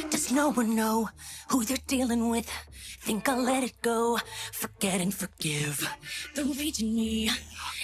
Does no one know who they're dealing with? Think I'll let it go, forget and forgive. The rage in me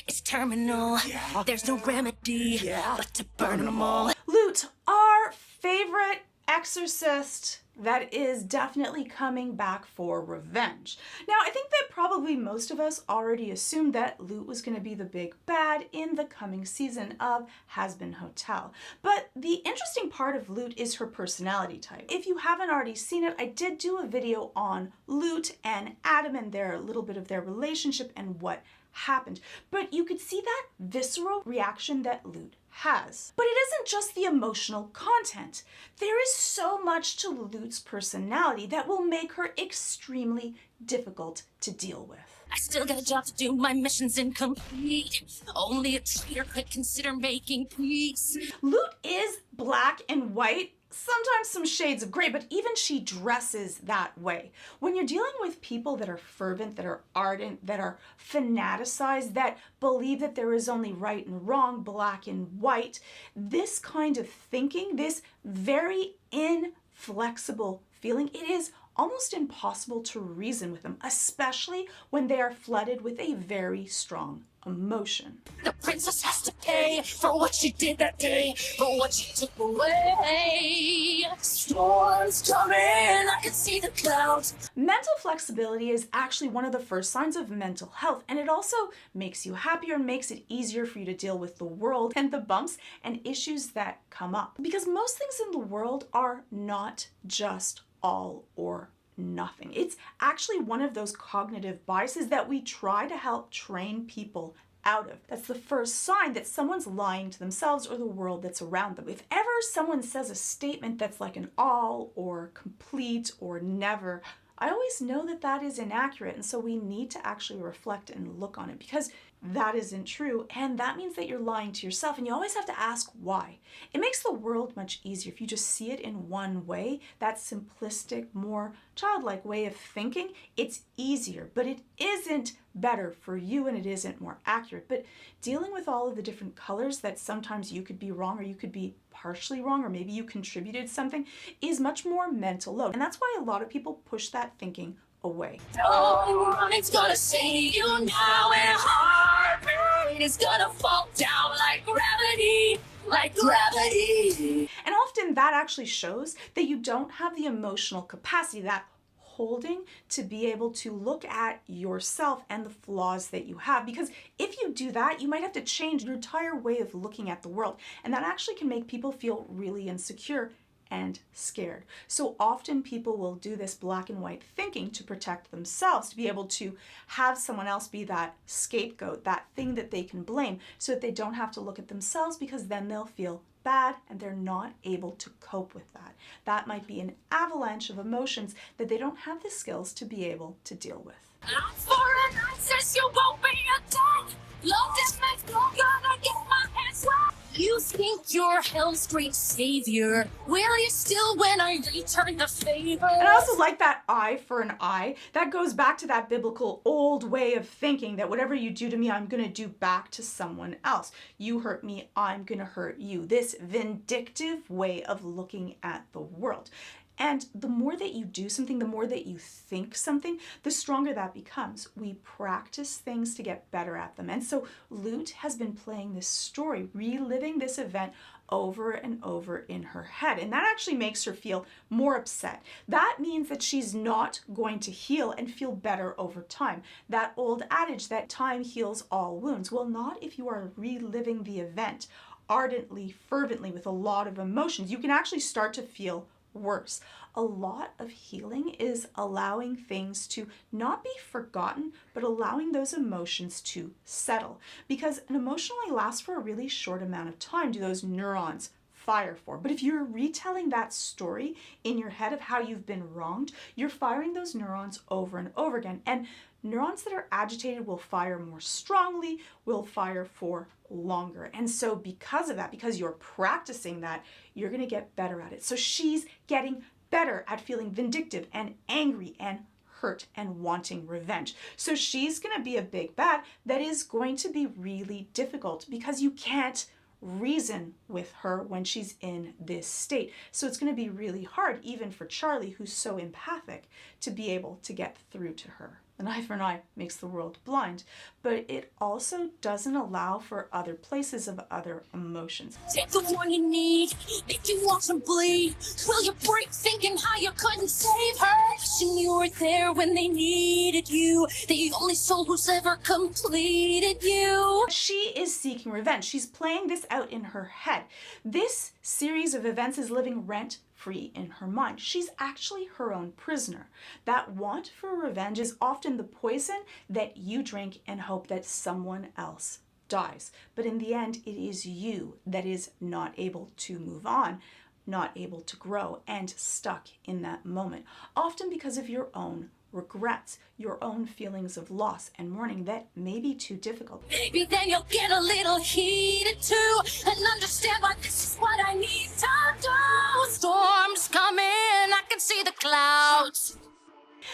is terminal. There's no remedy but to burn them all. Lute, our favorite exorcist that is definitely coming back for revenge. Now, I think that probably most of us already assumed that Lute was going to be the big bad in the coming season of Hazbin Hotel. But the interesting part of Lute is her personality type. If you haven't already seen it, I did do a video on Lute and Adam and a little bit of their relationship and what happened. But you could see that visceral reaction that Lute has. But it isn't just the emotional content. There is so much to Lute's personality that will make her extremely difficult to deal with. I still got a job to do, my mission's incomplete. Only a traitor could consider making peace. Lute is black and white, sometimes some shades of gray, but even she dresses that way. When you're dealing with people that are fervent, that are ardent, that are fanaticized, that believe that there is only right and wrong, black and white, this kind of thinking, this very inflexible feeling, it is almost impossible to reason with them, especially when they are flooded with a very strong emotion. The princess has to pay for what she did that day, for what she took away. Storms coming, I can see the clouds. Mental flexibility is actually one of the first signs of mental health, and it also makes you happier and makes it easier for you to deal with the world and the bumps and issues that come up. Because most things in the world are not just all or nothing. It's actually one of those cognitive biases that we try to help train people out of. That's the first sign that someone's lying to themselves or the world that's around them. If ever someone says a statement that's like an all or complete or never, I always know that that is inaccurate, and so we need to actually reflect and look on it, because that isn't true, and that means that you're lying to yourself, and you always have to ask why. It makes the world much easier if you just see it in one way, that simplistic, more childlike way of thinking. It's easier, but it isn't better for you, and it isn't more accurate. But dealing with all of the different colors that sometimes you could be wrong or you could be partially wrong, or maybe you contributed something, is much more mental load. And that's why a lot of people push that thinking away. Oh, it's gonna save you now, and heart is gonna fall down like gravity, like gravity. And often that actually shows that you don't have the emotional capacity, that holding, to be able to look at yourself and the flaws that you have. Because if you do that, you might have to change your entire way of looking at the world. And that actually can make people feel really insecure and scared. So often people will do this black and white thinking to protect themselves, to be able to have someone else be that scapegoat, that thing that they can blame, so that they don't have to look at themselves, because then they'll feel bad and they're not able to cope with that. That might be an avalanche of emotions that they don't have the skills to be able to deal with. Not for an access, you won't be attacked. Love this makes me gonna get my hands wet. You think you're hell's great savior? Will you still when I return the favor? And I also like that eye for an eye. That goes back to that biblical old way of thinking that whatever you do to me, I'm going to do back to someone else. You hurt me, I'm going to hurt you. This vindictive way of looking at the world. And the more that you do something, the more that you think something, the stronger that becomes. We practice things to get better at them. And so Lute has been playing this story, reliving this event over and over in her head. And that actually makes her feel more upset. That means that she's not going to heal and feel better over time. That old adage that time heals all wounds. Well, not if you are reliving the event ardently, fervently, with a lot of emotions. You can actually start to feel worse. A lot of healing is allowing things to not be forgotten, but allowing those emotions to settle. Because an emotion only lasts for a really short amount of time, do those neurons fire for. But if you're retelling that story in your head of how you've been wronged, you're firing those neurons over and over again. And neurons that are agitated will fire more strongly, will fire for longer. And so because of that, because you're practicing that, you're going to get better at it. So she's getting better at feeling vindictive and angry and hurt and wanting revenge. So she's going to be a big bad that is going to be really difficult, because you can't reason with her when she's in this state. So it's going to be really hard, even for Charlie, who's so empathic, to be able to get through to her. An eye for an eye makes the world blind, but it also doesn't allow for other places of other emotions. Take the one you need, make you watch them bleed. Will you break thinking how you couldn't save her? Wishing you were there when they needed you. The only soul who's ever completed you. She is seeking revenge. She's playing this out in her head. This series of events is living rent-free in her mind. She's actually her own prisoner. That want for revenge is often the poison that you drink and hope that someone else dies. But in the end, it is you that is not able to move on, not able to grow, and stuck in that moment, often because of your own regrets, your own feelings of loss and mourning that may be too difficult. Maybe then you'll get a little heated too and understand why this is what I need to do. Storms coming, I can see the clouds.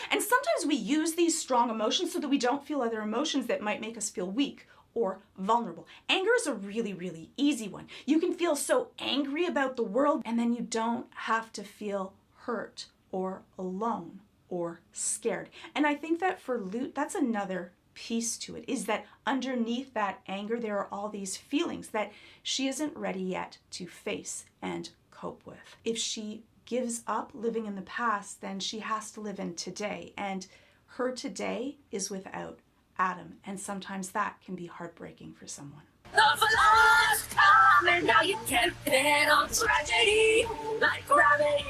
And sometimes we use these strong emotions so that we don't feel other emotions that might make us feel weak or vulnerable. Anger is a really, really easy one. You can feel so angry about the world and then you don't have to feel hurt or alone or scared. And I think that for Lute, that's another piece to it, is that underneath that anger, there are all these feelings that she isn't ready yet to face and cope with. If she gives up living in the past, then she has to live in today. And her today is without Adam. And sometimes that can be heartbreaking for someone. The flowers come and now you can't bet on tragedy like gravity.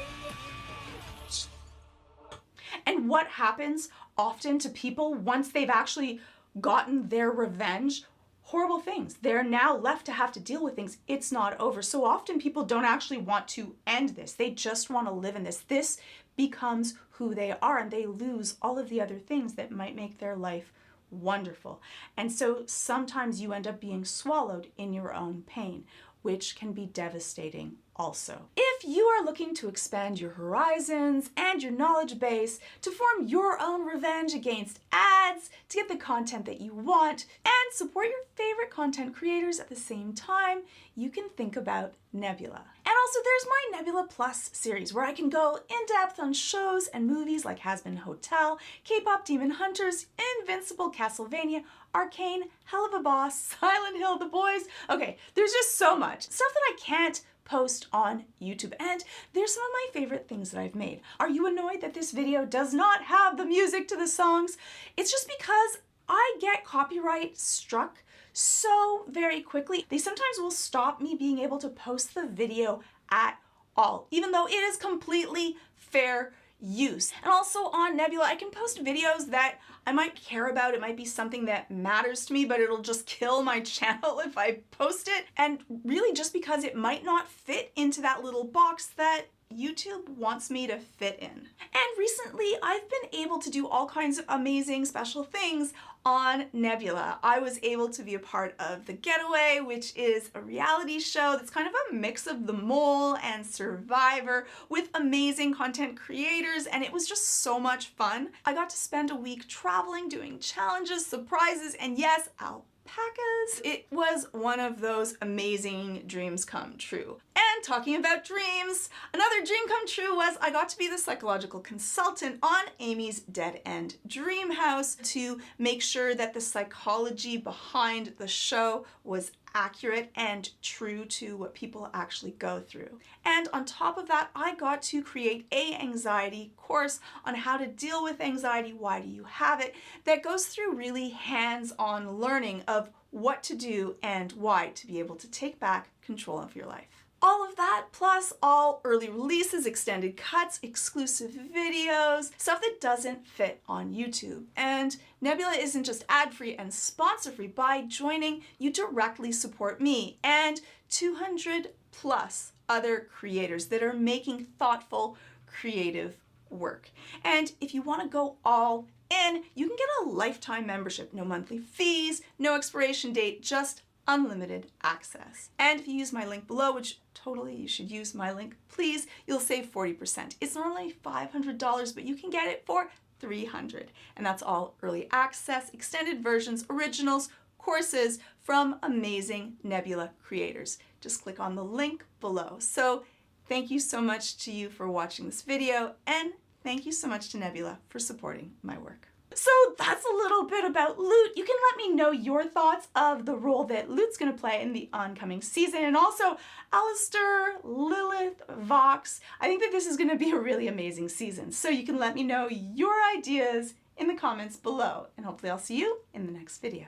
And what happens often to people once they've actually gotten their revenge? Horrible things. They're now left to have to deal with things. It's not over. So often people don't actually want to end this. They just want to live in this. This becomes who they are, and they lose all of the other things that might make their life wonderful. And so sometimes you end up being swallowed in your own pain, which can be devastating also. If you are looking to expand your horizons and your knowledge base, to form your own revenge against ads, to get the content that you want, and support your favorite content creators at the same time, you can think about Nebula. And also there's my Nebula Plus series, where I can go in depth on shows and movies like Hazbin Hotel, K-pop Demon Hunters, Invincible, Castlevania, Arcane, Hell of a Boss, Silent Hill, The Boys. Okay, there's just so much stuff that I can't post on YouTube, and there's some of my favorite things that I've made. Are you annoyed that this video does not have the music to the songs? It's just because I get copyright struck so very quickly. They sometimes will stop me being able to post the video at all, even though it is completely fair use. And also on Nebula, I can post videos that I might care about. It might be something that matters to me, but it'll just kill my channel if I post it. And really just because it might not fit into that little box that YouTube wants me to fit in. And recently I've been able to do all kinds of amazing special things on Nebula. I was able to be a part of The Getaway, which is a reality show that's kind of a mix of The Mole and Survivor with amazing content creators, and it was just so much fun. I got to spend a week traveling, doing challenges, surprises, and yes, alpacas. It was one of those amazing dreams come true. And talking about dreams, another dream come true was I got to be the psychological consultant on Amy's Dead End Dream House to make sure that the psychology behind the show was accurate and true to what people actually go through. And on top of that, I got to create an anxiety course on how to deal with anxiety, why do you have it, that goes through really hands-on learning of what to do and why to be able to take back control of your life. All of that, plus all early releases, extended cuts, exclusive videos, stuff that doesn't fit on YouTube. And Nebula isn't just ad-free and sponsor-free. By joining, you directly support me and 200 plus other creators that are making thoughtful, creative work. And if you want to go all in, you can get a lifetime membership, no monthly fees, no expiration date, just unlimited access. And if you use my link below, which totally you should use my link, please, you'll save 40%. It's normally $500, but you can get it for $300. And that's all early access, extended versions, originals, courses from amazing Nebula creators. Just click on the link below. So thank you so much to you for watching this video, and thank you so much to Nebula for supporting my work. So that's a little bit about Lute. You can let me know your thoughts of the role that Lute's going to play in the oncoming season, and also Alistair, Lilith, Vox. I think that this is going to be a really amazing season. So you can let me know your ideas in the comments below, and hopefully I'll see you in the next video.